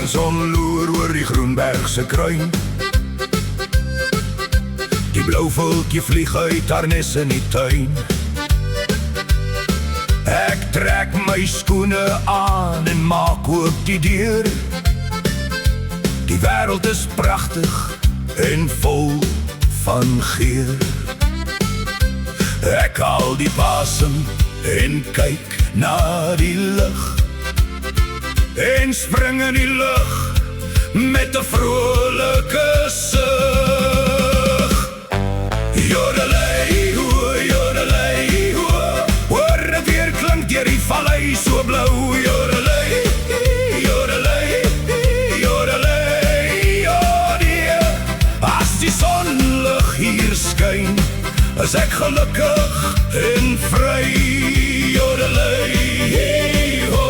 son loer oor die Groenbergse kruin. Die blou voeltjie vlieg uit haar nes in die tuin. Ek trek my skoene aan en maak oop die deur. Die wêreld is pragtig en vol van geur. Ek haal die asem en kyk na die lug en spring in die lug met 'n vrolike sug. Jodelei, hoor, jodelei, hoor, hoor dit weer klink deur die vallei so blou. Jodelei, jodelei, jodelei, jodie. As die sonlig hier skyn, is ek gelukkig en vry. Jodelei, ho.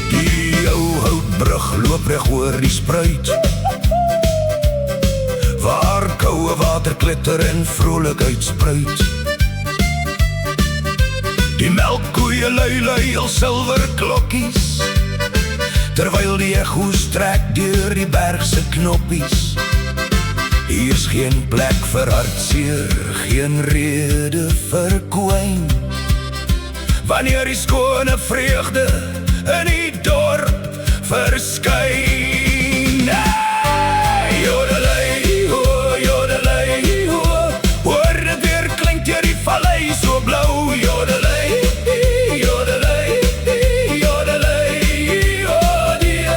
Die ou houtbrug loop reg oor die spruit, waar koue water klitter en vrolikheid spruit. Die melkkoeie lui al silwer klokkies, terwyl die echo's trek deur die bergse knoppies. Hier is geen plek vir hartseer, geen rede vir kwyn, wanneer die skone vreugde in die dorp verskyn. Jodelei, ho, jodelei, ho, hoor dit weer klink deur die vallei so blou. Jodelei, jodelei, jodelei, jodie.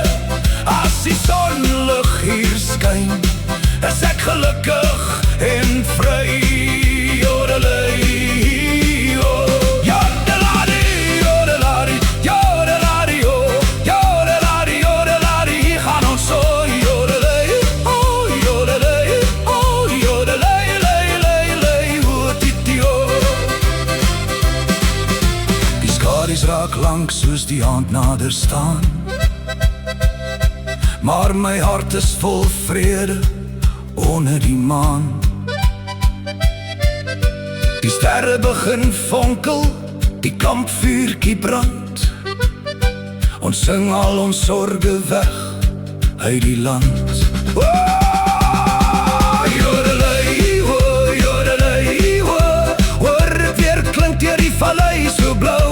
As die sonlig hier skyn, is ek gelukkig en vry. Jodelei, ho. Jodelari, jodelari, jodelari, ho. Jodelari, jodelari, hier gaan ons so. Jodelei, oh, jodelei, oh, jodelei, lei, lei, lei, ho, titi, ho. Die skadu's raak lank soos die aand nader staan, maar my hart is vol vrede onder die maan. Die sterre begin vonkel, die kampvuurtjie brand. Ons sing al ons sorge weg uit die land. Jodelei, ho, jodelei, ho, hoor dit weer klink deur die vallei so blou.